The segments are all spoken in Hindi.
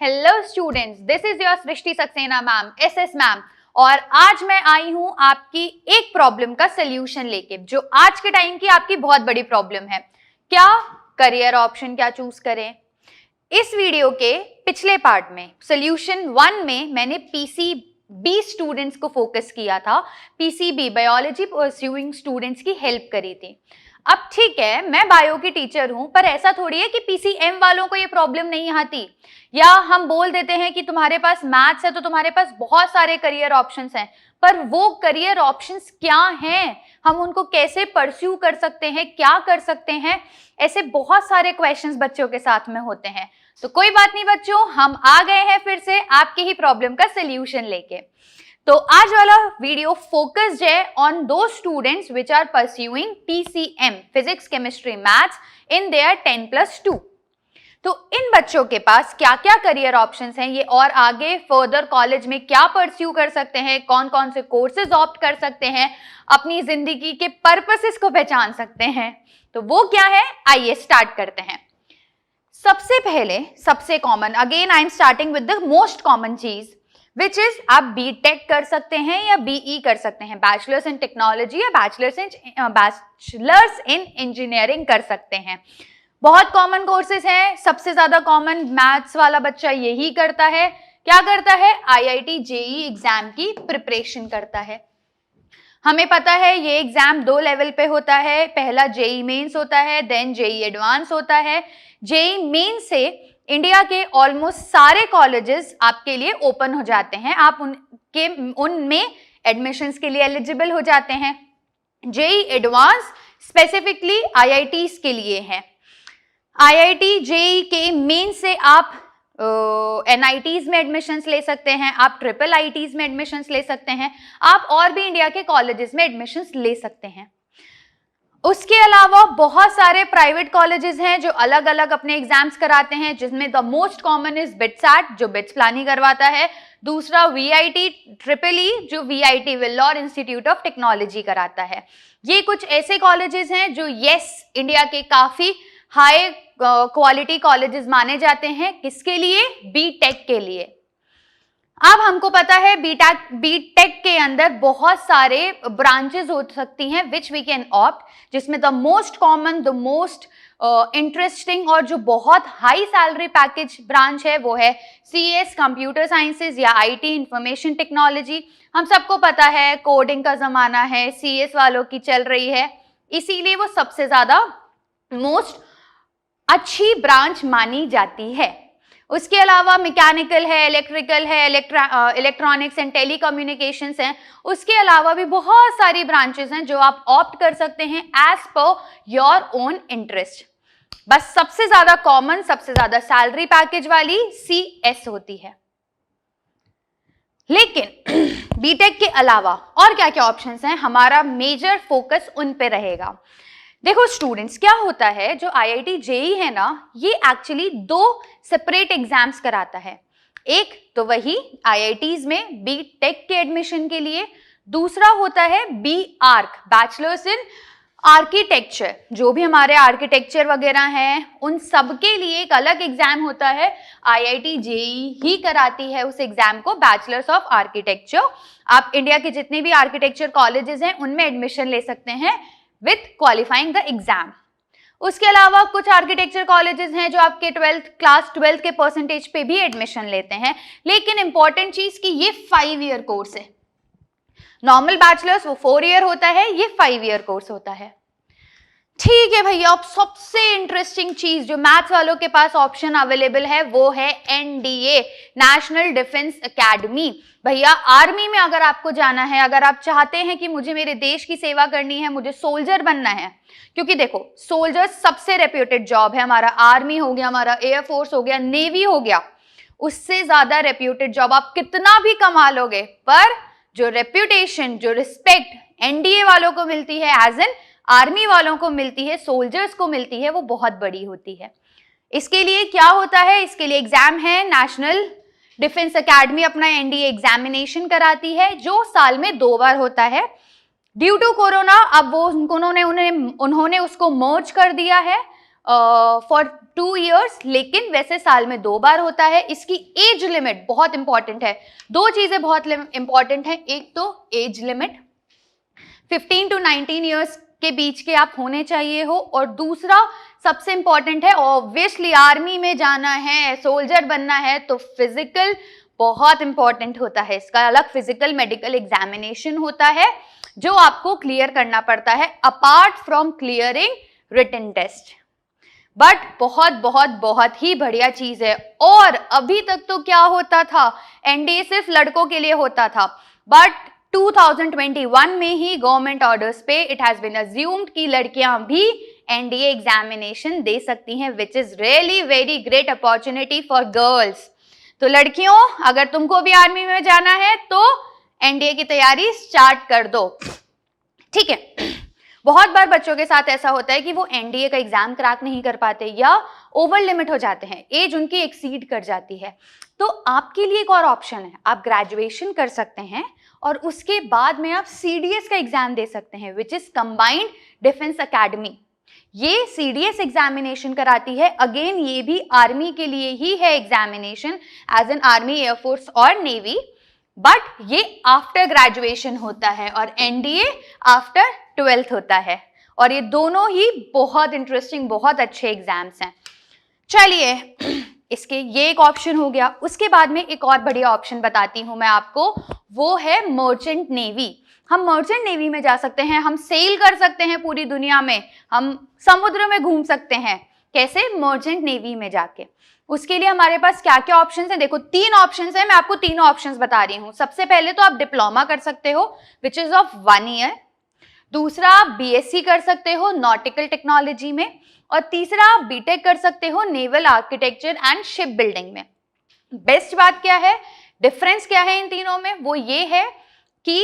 Hello students, this is your Srishti Saxena ma'am, SS ma'am. और आज मैं आई हूं आपकी एक प्रॉब्लम का सोल्यूशन लेके, जो आज के टाइम की आपकी बहुत बड़ी प्रॉब्लम है। क्या करियर ऑप्शन क्या चूज करें। इस वीडियो के पिछले पार्ट में सोल्यूशन 1 में मैंने पीसीबी स्टूडेंट्स को फोकस किया था, पीसीबी बायोलॉजी परस्यूइंग स्टूडेंट्स की हेल्प करी थी। अब ठीक है, मैं बायो की टीचर हूं, पर ऐसा थोड़ी है कि पीसीएम वालों को ये प्रॉब्लम नहीं आती, या हम बोल देते हैं कि तुम्हारे पास मैथ्स है तो तुम्हारे पास बहुत सारे करियर ऑप्शंस हैं। पर वो करियर ऑप्शंस क्या हैं, हम उनको कैसे परस्यू कर सकते हैं, क्या कर सकते हैं, ऐसे बहुत सारे क्वेश्चंस बच्चों के साथ में होते हैं। तो कोई बात नहीं बच्चों, हम आ गए हैं फिर से आपकी ही प्रॉब्लम का सोल्यूशन लेके। तो आज वाला वीडियो फोकस्ड है ऑन दो students which are pursuing PCM, physics chemistry maths, in their 10+2। तो इन बच्चों के पास क्या क्या करियर ऑप्शंस हैं, ये और आगे फर्दर कॉलेज में क्या परस्यू कर सकते हैं, कौन कौन से कोर्सेज ऑप्ट कर सकते हैं, अपनी जिंदगी के पर्पसेस को पहचान सकते हैं, तो वो क्या है, आइए स्टार्ट करते हैं। सबसे पहले सबसे common, again I am starting with the most common चीज, विच इज आप बीटेक कर सकते हैं या बीई कर सकते हैं, बैचलर्स इन टेक्नोलॉजी या बैचलर्स इन इंजीनियरिंग कर सकते हैं। बहुत कॉमन कोर्सेज हैं, सबसे ज्यादा कॉमन मैथ्स वाला बच्चा यही करता है। क्या करता है, आईआईटी जेईई एग्जाम की प्रिपरेशन करता है। हमें पता है ये एग्जाम 2 लेवल पे होता है, पहला जेईई मेंस होता है, देन जेईई एडवांस होता है। जेईई मेंस से इंडिया के ऑलमोस्ट सारे कॉलेजेस आपके लिए ओपन हो जाते हैं, आप उनमें एडमिशंस के लिए एलिजिबल हो जाते हैं। जेईई एडवांस स्पेसिफिकली आईआईटीज के लिए है। आईआईटी जेईई के मेन से आप एनआईटीज में एडमिशंस ले सकते हैं, आप ट्रिपल आईटीज में एडमिशंस ले सकते हैं, आप और भी इंडिया के कॉलेजेस में एडमिशंस ले सकते हैं। उसके अलावा बहुत सारे प्राइवेट कॉलेजेस हैं जो अलग अलग अपने एग्जाम्स कराते हैं, जिसमें द मोस्ट कॉमन इज बिट्सैट जो बिट्स प्लानी करवाता है, दूसरा वीआईटी ट्रिपल ई जो VIT Vellore institute of technology कराता है। ये कुछ ऐसे कॉलेजेस हैं जो इंडिया के काफी हाई क्वालिटी कॉलेजेस माने जाते हैं। किसके लिए, बीटेक के लिए। अब हमको पता है बीटेक के अंदर बहुत सारे ब्रांचेस हो सकती हैं विच वी कैन ऑप्ट, जिसमें the most common, the most interesting और जो बहुत हाई सैलरी पैकेज ब्रांच है वो है सीएस कंप्यूटर साइंसेज या आईटी इंफॉर्मेशन टेक्नोलॉजी। हम सबको पता है कोडिंग का जमाना है, सीएस वालों की चल रही है, इसीलिए वो सबसे ज्यादा मोस्ट अच्छी ब्रांच मानी जाती है। उसके अलावा मैकेनिकल है, इलेक्ट्रिकल है, इलेक्ट्रॉनिक्स एंड टेलीकम्युनिकेशंस हैं। उसके अलावा भी बहुत सारी ब्रांचेस हैं जो आप ऑप्ट कर सकते हैं as per your own interest. बस सबसे ज्यादा कॉमन, सबसे ज्यादा सैलरी पैकेज वाली सीएस होती है। लेकिन बीटेक के अलावा और क्या क्या ऑप्शंस हैं, हमारा मेजर फोकस उन पे रहेगा। देखो स्टूडेंट्स, क्या होता है, जो आईआईटी जेईई है ना, ये एक्चुअली 2 सेपरेट एग्जाम्स कराता है। एक तो वही आईआईटीज में बीटेक के एडमिशन के लिए, दूसरा होता है B arch, bachelors in architecture. जो भी हमारे आर्किटेक्चर वगैरह हैं उन सब के लिए एक अलग एग्जाम होता है, आईआईटी जेईई ही कराती है उस एग्जाम को, बैचलर्स ऑफ आर्किटेक्चर। आप इंडिया के जितने भी आर्किटेक्चर कॉलेजेस हैं उनमें एडमिशन ले सकते हैं विथ क्वालिफाइंग द एग्जाम। उसके अलावा कुछ आर्किटेक्चर कॉलेजेस हैं जो आपके क्लास 12 के परसेंटेज पे भी एडमिशन लेते हैं। लेकिन इंपॉर्टेंट चीज कि ये 5 ईयर कोर्स है। नॉर्मल बैचलर्स वो 4 ईयर होता है, ये 5 ईयर कोर्स होता है। ठीक है भैया, अब सबसे इंटरेस्टिंग चीज जो मैथ्स वालों के पास ऑप्शन अवेलेबल है वो है एनडीए, नेशनल डिफेंस एकेडमी। भैया आर्मी में अगर आपको जाना है, अगर आप चाहते हैं कि मुझे मेरे देश की सेवा करनी है, मुझे सोल्जर बनना है, क्योंकि देखो सोल्जर सबसे रेप्यूटेड जॉब है, हमारा आर्मी हो गया, हमारा एयरफोर्स हो गया, नेवी हो गया, उससे ज्यादा रेप्यूटेड जॉब आप कितना भी कमा लोगे, पर जो रेप्यूटेशन, जो रिस्पेक्ट एनडीए वालों को मिलती है, एज एन आर्मी वालों को मिलती है, सोल्जर्स को मिलती है, वो बहुत बड़ी होती है। इसके लिए क्या होता है, इसके लिए एग्जाम है, नेशनल डिफेंस एकेडमी अपना एनडीए एग्जामिनेशन कराती है, जो साल में 2 बार होता है। ड्यू टू कोरोना अब वो उन्होंने उसको मर्ज कर दिया है फॉर 2 years, लेकिन वैसे साल में 2 बार होता है। इसकी एज लिमिट बहुत इंपॉर्टेंट है, 2 चीजें बहुत इंपॉर्टेंट है। एक तो एज लिमिट 15 to 19 ईयर्स के बीच के आप होने चाहिए हो, और दूसरा सबसे इंपॉर्टेंट है, ऑब्वियसली आर्मी में जाना है, सोल्जर बनना है, तो फिजिकल बहुत इंपॉर्टेंट होता है। इसका अलग फिजिकल मेडिकल एग्जामिनेशन होता है जो आपको क्लियर करना पड़ता है apart from clearing written test. But बहुत बहुत बहुत ही बढ़िया चीज है। और अभी तक तो क्या होता था, एनडीए सिर्फ लड़कों के लिए होता था, बट 2021 में ही गवर्नमेंट ऑर्डर्स पे इट हैज बीन अज्यूम्ड कि लड़कियां भी एनडीए एग्जामिनेशन दे सकती हैं, which is really very great opportunity for girls. तो लड़कियों, अगर तुमको भी आर्मी में जाना है तो एनडीए की तैयारी स्टार्ट कर दो, ठीक है। बहुत बार बच्चों के साथ ऐसा होता है कि वो एनडीए का एग्जाम क्रैक नहीं कर पाते या ओवर लिमिट हो जाते हैं, एज उनकी एक्सीड कर जाती है। तो आपके लिए एक और ऑप्शन है, आप ग्रेजुएशन कर सकते हैं और उसके बाद में आप सीडीएस का एग्जाम दे सकते हैं, which is combined defence academy. ये सीडीएस एग्जामिनेशन कराती है, अगेन ये भी आर्मी के लिए ही है examination, as an army, air force और नेवी, बट ये आफ्टर ग्रेजुएशन होता है और एनडीए आफ्टर 12th होता है। और ये दोनों ही बहुत इंटरेस्टिंग, बहुत अच्छे एग्जाम्स हैं। चलिए, इसके ये एक ऑप्शन हो गया। उसके बाद में एक और बढ़िया ऑप्शन बताती हूं मैं आपको, वो है मर्चेंट नेवी। हम मर्चेंट नेवी में जा सकते हैं, हम सेल कर सकते हैं पूरी दुनिया में, हम समुद्र में घूम सकते हैं। कैसे? मर्चेंट नेवी में जाके। उसके लिए हमारे पास क्या क्या ऑप्शंस हैं? देखो, 3 ऑप्शंस हैं, मैं आपको तीनों ऑप्शंस बता रही हूँ। सबसे पहले तो आप डिप्लोमा कर सकते हो विच इज ऑफ 1 ईयर, दूसरा आप बीएससी कर सकते हो नॉटिकल टेक्नोलॉजी में, और तीसरा आप बीटेक कर सकते हो naval architecture and ship building में। बेस्ट बात क्या है, डिफरेंस क्या है इन तीनों में? वो ये है कि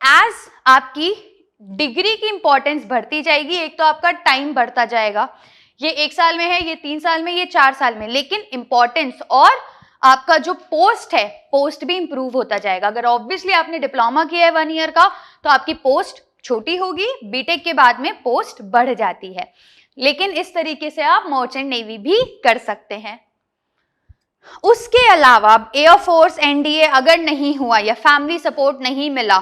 एज आपकी डिग्री की इंपॉर्टेंस बढ़ती जाएगी, एक तो आपका टाइम बढ़ता जाएगा, ये 1 साल में है, ये 3 साल में, ये 4 साल में, लेकिन इंपॉर्टेंस और आपका जो पोस्ट है, पोस्ट भी इंप्रूव होता जाएगा। अगर ऑब्वियसली आपने डिप्लोमा किया है 1 ईयर का तो आपकी पोस्ट छोटी होगी, बीटेक के बाद में पोस्ट बढ़ जाती है। लेकिन इस तरीके से आप मर्चेंट नेवी भी कर सकते हैं। उसके अलावा एयरफोर्स, एनडीए अगर नहीं हुआ या फैमिली सपोर्ट नहीं मिला,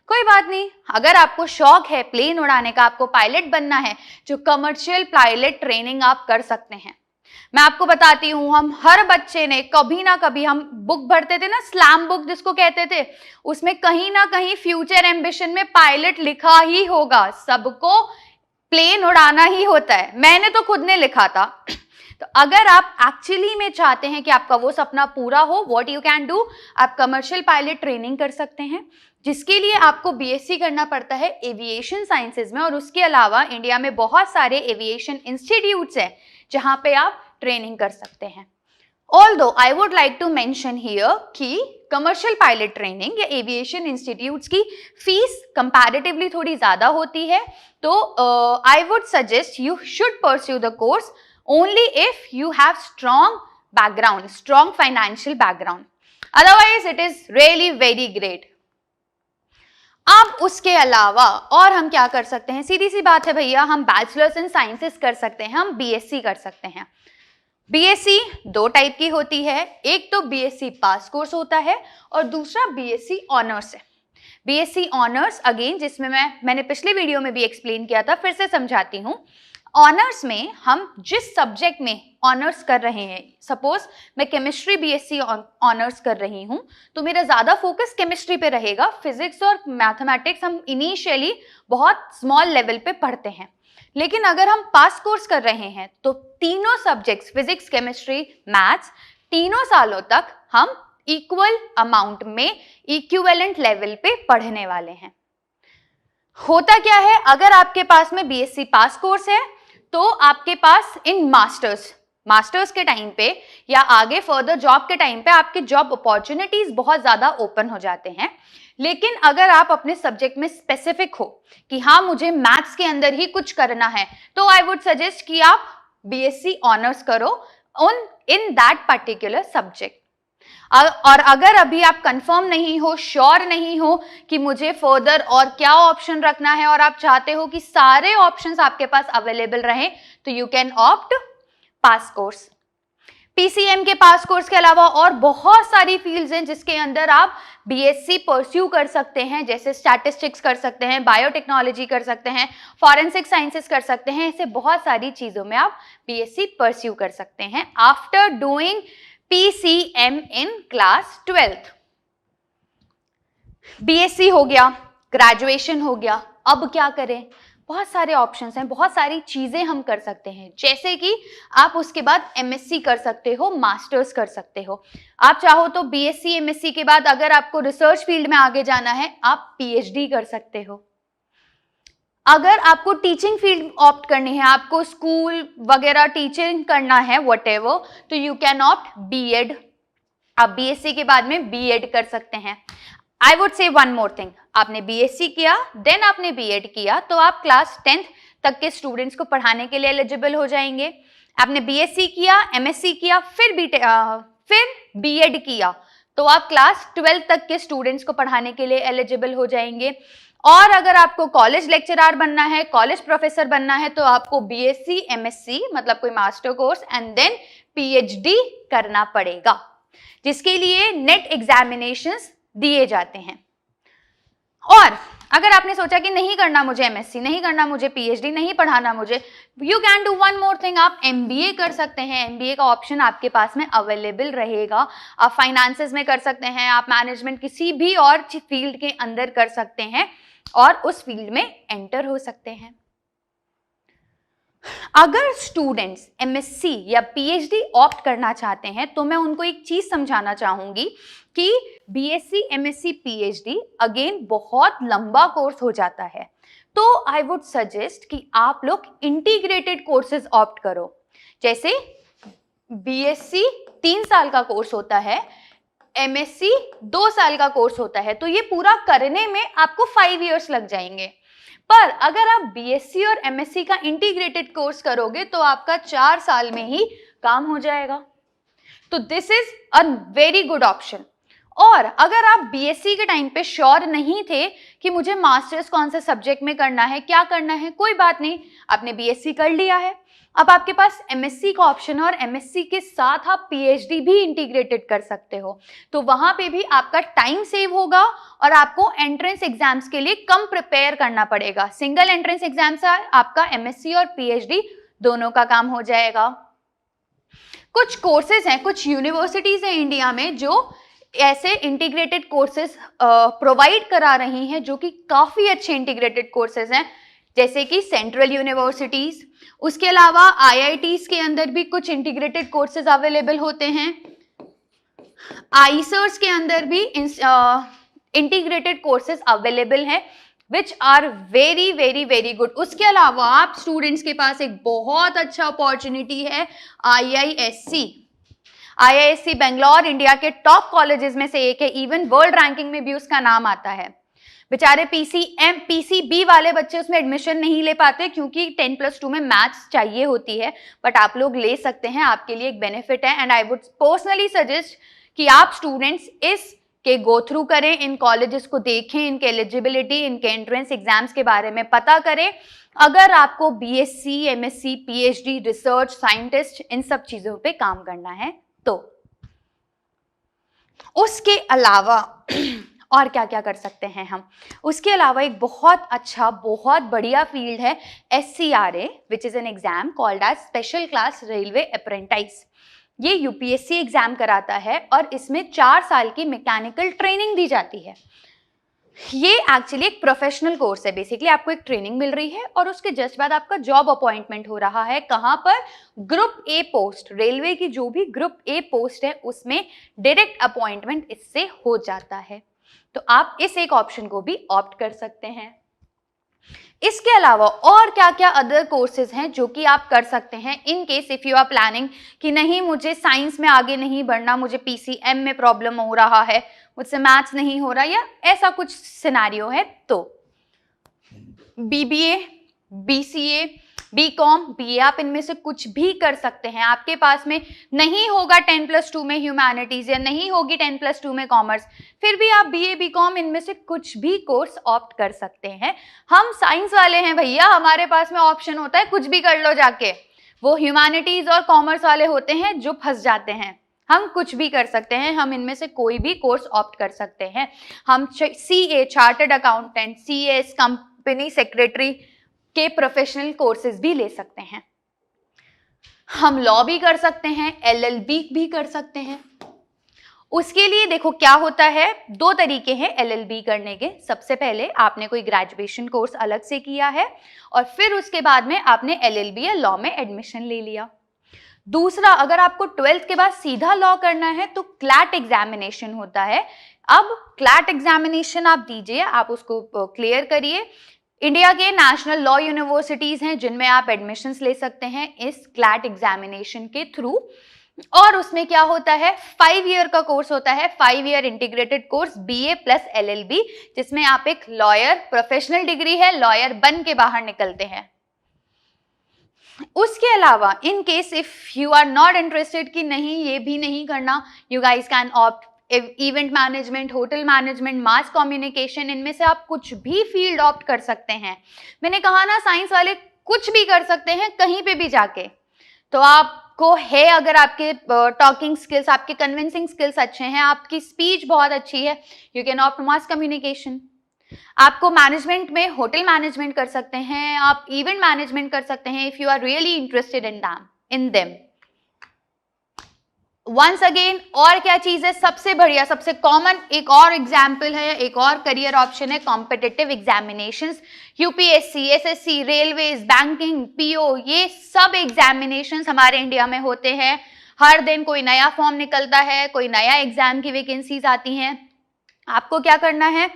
कोई बात नहीं। अगर आपको शौक है प्लेन उड़ाने का, आपको पायलट बनना है, जो कमर्शियल पायलट ट्रेनिंग आप कर सकते हैं। मैं आपको बताती हूँ, हम हर बच्चे ने कभी ना कभी, हम बुक भरते थे ना, स्लैम बुक जिसको कहते थे, उसमें कहीं ना कहीं फ्यूचर एम्बिशन में पायलट लिखा ही होगा। सबको प्लेन उड़ाना ही होता है, मैंने तो खुद ने लिखा था। तो अगर आप एक्चुअली में चाहते हैं कि आपका वो सपना पूरा हो, व्हाट यू कैन डू, आप कमर्शियल पायलट ट्रेनिंग कर सकते हैं, जिसके लिए आपको बीएससी करना पड़ता है एविएशन साइंसेज में। और उसके अलावा इंडिया में बहुत सारे एविएशन इंस्टीट्यूट्स हैं जहां पे आप ट्रेनिंग कर सकते हैं। Although I would like to mention here कि कमर्शियल पायलट ट्रेनिंग या एविएशन इंस्टीट्यूट्स की फीस कंपैरेटिवली थोड़ी ज्यादा होती है, तो I would suggest you should pursue the course only if you have strong background, strong financial background. Otherwise, it is really very great. अब उसके अलावा और हम क्या कर सकते हैं? सीधी सी बात है भैया, हम बैचलर्स इन साइंसेस कर सकते हैं, हम बीएससी कर सकते हैं। बीएससी 2 टाइप की होती है, एक तो बीएससी पास कोर्स होता है और दूसरा बीएससी ऑनर्स है। बीएससी ऑनर्स अगेन, जिसमें मैंने पिछले वीडियो में भी एक्सप्लेन किया था, फिर से समझाती हूँ। ऑनर्स में हम जिस सब्जेक्ट में ऑनर्स कर रहे हैं, सपोज मैं केमिस्ट्री बीएससी ऑनर्स कर रही हूं, तो मेरा ज़्यादा फोकस केमिस्ट्री पे रहेगा। फिजिक्स और मैथमेटिक्स हम इनिशियली बहुत स्मॉल लेवल पे पढ़ते हैं, लेकिन अगर हम पास कोर्स कर रहे हैं तो तीनों सब्जेक्ट्स, फिजिक्स, केमिस्ट्री, मैथ्स, तीनों सालों तक हम इक्वल अमाउंट में इक्विवेलेंट लेवल पे पढ़ने वाले हैं। होता क्या है, अगर आपके पास में बीएससी पास कोर्स है तो आपके पास इन मास्टर्स के टाइम पे या आगे फर्दर जॉब के टाइम पे आपके जॉब अपॉर्चुनिटीज बहुत ज्यादा ओपन हो जाते हैं। लेकिन अगर आप अपने सब्जेक्ट में स्पेसिफिक हो कि हाँ मुझे मैथ्स के अंदर ही कुछ करना है, तो आई वुड सजेस्ट कि आप बीएससी ऑनर्स करो इन दैट पर्टिकुलर सब्जेक्ट। और अगर अभी आप कंफर्म नहीं हो, श्योर नहीं हो कि मुझे फर्दर और क्या ऑप्शन रखना है, और आप चाहते हो कि सारे ऑप्शंस आपके पास अवेलेबल रहें, तो you can opt pass course. PCM के पास कोर्स के अलावा और बहुत सारी फील्ड्स हैं जिसके अंदर आप बीएससी परस्यू कर सकते हैं, जैसे स्टैटिस्टिक्स कर सकते हैं, बायोटेक्नोलॉजी कर सकते हैं, फॉरेंसिक साइंसेस कर सकते हैं। ऐसे बहुत सारी चीजों में आप बीएससी परस्यू कर सकते हैं after doing PCM in class 12th। BSc हो गया, ग्रेजुएशन हो गया, अब क्या करें? बहुत सारे ऑप्शंस हैं, बहुत सारी चीजें हम कर सकते हैं, जैसे कि आप उसके बाद एमएससी कर सकते हो, मास्टर्स कर सकते हो। आप चाहो तो बीएससी एमएससी के बाद अगर आपको रिसर्च फील्ड में आगे जाना है, आप पीएचडी कर सकते हो। अगर आपको टीचिंग फील्ड ऑप्ट करनी है, आपको स्कूल वगैरह टीचिंग करना है व्हाटएवर, तो यू कैन ऑप्ट बीएड। आप बीएससी के बाद में बीएड कर सकते हैं। I would say one more thing, आपने बीएससी किया देन आपने बीएड किया तो आप क्लास 10th तक के स्टूडेंट्स को पढ़ाने के लिए एलिजिबल हो जाएंगे। आपने बीएससी किया, एमएससी किया, फिर बीएड किया तो आप क्लास 12th तक के स्टूडेंट्स को पढ़ाने के लिए एलिजिबल हो जाएंगे। और अगर आपको कॉलेज लेक्चरर बनना है, कॉलेज प्रोफेसर बनना है, तो आपको बीएससी एमएससी मतलब कोई master course and then PhD करना पड़ेगा, जिसके लिए नेट एग्जामिनेशंस दिए जाते हैं। और अगर आपने सोचा कि नहीं करना मुझे एमएससी, नहीं करना मुझे पीएचडी, नहीं पढ़ाना मुझे, you can do one more thing, आप एमबीए कर सकते हैं। एमबीए का ऑप्शन आपके पास में अवेलेबल रहेगा। आप फाइनेंसेस में कर सकते हैं, आप मैनेजमेंट किसी भी और फील्ड के अंदर कर सकते हैं और उस फील्ड में एंटर हो सकते हैं। अगर स्टूडेंट्स एमएससी या पीएचडी ऑप्ट करना चाहते हैं तो मैं उनको एक चीज समझाना चाहूंगी कि बीएससी एमएससी पीएचडी अगेन बहुत लंबा कोर्स हो जाता है, तो आई वुड सजेस्ट कि आप लोग इंटीग्रेटेड कोर्सेज ऑप्ट करो। जैसे बीएससी 3 साल का कोर्स होता है, एमएससी 2 साल का कोर्स होता है, तो ये पूरा करने में आपको 5 years लग जाएंगे। पर अगर आप बीएससी और एमएससी का इंटीग्रेटेड कोर्स करोगे तो आपका 4 साल में ही काम हो जाएगा। तो this is a very good option. और अगर आप बीएससी के टाइम पे श्योर नहीं थे कि मुझे मास्टर्स कौन से सब्जेक्ट में करना है, क्या करना है, कोई बात नहीं, आपने बीएससी कर लिया है, अब आपके पास एमएससी का ऑप्शन है और एमएससी के साथ आप पीएचडी भी इंटीग्रेटेड कर सकते हो। तो वहां पे भी आपका टाइम सेव होगा और आपको एंट्रेंस एग्जाम्स के लिए कम प्रिपेयर करना पड़ेगा। सिंगल एंट्रेंस एग्जाम से आपका एमएससी और पीएचडी दोनों का काम हो जाएगा। कुछ कोर्सेज हैं, कुछ यूनिवर्सिटीज हैं इंडिया में जो ऐसे इंटीग्रेटेड कोर्सेज प्रोवाइड करा रही हैं, जो कि काफी अच्छे इंटीग्रेटेड कोर्सेज हैं, जैसे कि सेंट्रल यूनिवर्सिटीज। उसके अलावा आईआईटीज के अंदर भी कुछ इंटीग्रेटेड कोर्सेज अवेलेबल होते हैं। आईसर्स के अंदर भी इंटीग्रेटेड कोर्सेज अवेलेबल हैं which are very very very good. उसके अलावा आप स्टूडेंट्स के पास एक बहुत अच्छा अपॉर्चुनिटी है आईआईएससी बेंगलोर इंडिया के टॉप कॉलेजेस में से एक है, इवन वर्ल्ड रैंकिंग में भी उसका नाम आता है। बेचारे पीसीबी वाले बच्चे उसमें एडमिशन नहीं ले पाते क्योंकि 10+2 में मैथ्स चाहिए होती है, बट आप लोग ले सकते हैं, आपके लिए एक बेनिफिट है। And I would personally suggest कि आप स्टूडेंट्स इसके गो थ्रू करें, इन कॉलेजेस को देखें, इनके एलिजिबिलिटी, इनके एंट्रेंस एग्जाम्स के बारे में पता करें। अगर आपको BSc, MSc, PhD, research, scientist, इन सब चीजों पे काम करना है तो। उसके अलावा और क्या क्या कर सकते हैं हम? उसके अलावा एक बहुत अच्छा, बहुत बढ़िया फील्ड है SCRA, which is an exam called as special class railway apprentice. ये यूपीएससी एग्जाम कराता है और इसमें 4 साल की मैकेनिकल ट्रेनिंग दी जाती है। ये एक्चुअली एक प्रोफेशनल कोर्स है। बेसिकली आपको एक ट्रेनिंग मिल रही है और उसके जस्ट बाद आपका जॉब अपॉइंटमेंट हो रहा है। कहाँ पर? ग्रुप ए पोस्ट, रेलवे की जो भी ग्रुप ए पोस्ट है उसमें डायरेक्ट अपॉइंटमेंट इससे हो जाता है। तो आप इस एक ऑप्शन को भी ऑप्ट कर सकते हैं। इसके अलावा और क्या क्या अदर कोर्सेज हैं जो कि आप कर सकते हैं in case if you are planning कि नहीं मुझे साइंस में आगे नहीं बढ़ना, मुझे पीसीएम में प्रॉब्लम हो रहा है, मुझसे मैथ्स नहीं हो रहा, या ऐसा कुछ सिनेरियो है, तो बीबीए, बीसीए, बीकॉम, बीए आप इनमें से कुछ भी कर सकते हैं। आपके पास में नहीं होगा 10+2 में ह्यूमैनिटीज या नहीं होगी 10+2 में कॉमर्स, फिर भी आप बीए, बीकॉम इनमें से कुछ भी कोर्स ऑप्ट कर सकते हैं। हम साइंस वाले हैं भैया, हमारे पास में ऑप्शन होता है कुछ भी कर लो जाके, वो ह्यूमैनिटीज और कॉमर्स वाले होते हैं जो फंस जाते हैं। हम कुछ भी कर सकते हैं, हम इनमें से कोई भी कोर्स ऑप्ट कर सकते हैं। हम CA chartered accountant, CS company secretary के प्रोफेशनल कोर्सेज भी ले सकते हैं। हम लॉ भी कर सकते हैं, LLB भी कर सकते हैं। उसके लिए देखो क्या होता है, 2 तरीके हैं LLB करने के। सबसे पहले आपने कोई ग्रेजुएशन कोर्स अलग से किया है और फिर उसके बाद में आपने LLB या लॉ में एडमिशन ले लिया। दूसरा, अगर आपको 12th के बाद सीधा लॉ करना है तो क्लैट एग्जामिनेशन होता है। अब क्लैट एग्जामिनेशन आप दीजिए, आप उसको क्लियर करिए। इंडिया के नेशनल लॉ यूनिवर्सिटीज हैं जिनमें आप एडमिशंस ले सकते हैं इस क्लैट एग्जामिनेशन के थ्रू। और उसमें क्या होता है, 5 ईयर का कोर्स होता है, 5 year integrated course BA plus LLB, जिसमें आप एक लॉयर, प्रोफेशनल डिग्री है, लॉयर बन के बाहर निकलते हैं। उसके अलावा in case if you are not interested कि नहीं ये भी नहीं करना, you guys can opt event management, hotel management, mass communication, इनमें से आप कुछ भी फील्ड ऑप्ट कर सकते हैं। मैंने कहा ना, साइंस वाले कुछ भी कर सकते हैं कहीं पे भी जाके। तो आपको है, अगर आपके टॉकिंग स्किल्स, आपके कन्विंसिंग स्किल्स अच्छे हैं, आपकी स्पीच बहुत अच्छी है, you can opt mass communication. आपको मैनेजमेंट में होटल मैनेजमेंट कर सकते हैं, आप इवेंट मैनेजमेंट कर सकते हैं if you are really interested in them. Once again, और क्या चीज है, सबसे बढ़िया, सबसे कॉमन एक और एग्जाम्पल है, एक और करियर ऑप्शन है competitive examinations. UPSC, SSC, railways, banking, PO, ये सब एग्जामिनेशंस हमारे इंडिया में होते हैं। हर दिन कोई नया फॉर्म निकलता है, कोई नया एग्जाम की वैकेंसीज आती हैं। आपको क्या करना है,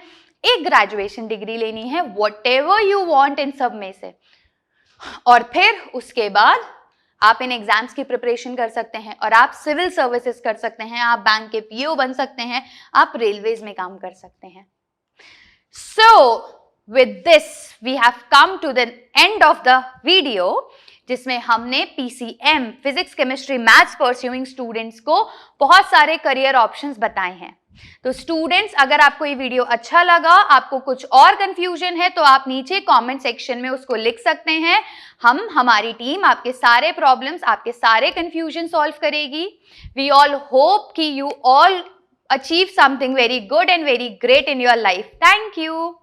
एक ग्रेजुएशन डिग्री लेनी है, व्हाटएवर यू वांट इन सब में से, और फिर उसके बाद आप इन एग्जाम्स की प्रिपरेशन कर सकते हैं और आप सिविल सर्विसेज कर सकते हैं, आप बैंक के PO बन सकते हैं, आप रेलवेज में काम कर सकते हैं। So with this we have come to the end of the video, जिसमें हमने PCM physics, chemistry, maths pursuing students को बहुत सारे करियर ऑप्शंस बताए हैं। तो स्टूडेंट्स, अगर आपको ये वीडियो अच्छा लगा, आपको कुछ और कंफ्यूजन है, तो आप नीचे कमेंट सेक्शन में उसको लिख सकते हैं। हमारी टीम आपके सारे प्रॉब्लम्स, आपके सारे कंफ्यूजन सॉल्व करेगी। वी ऑल होप कि you all achieve something very good and very great in your life. Thank you.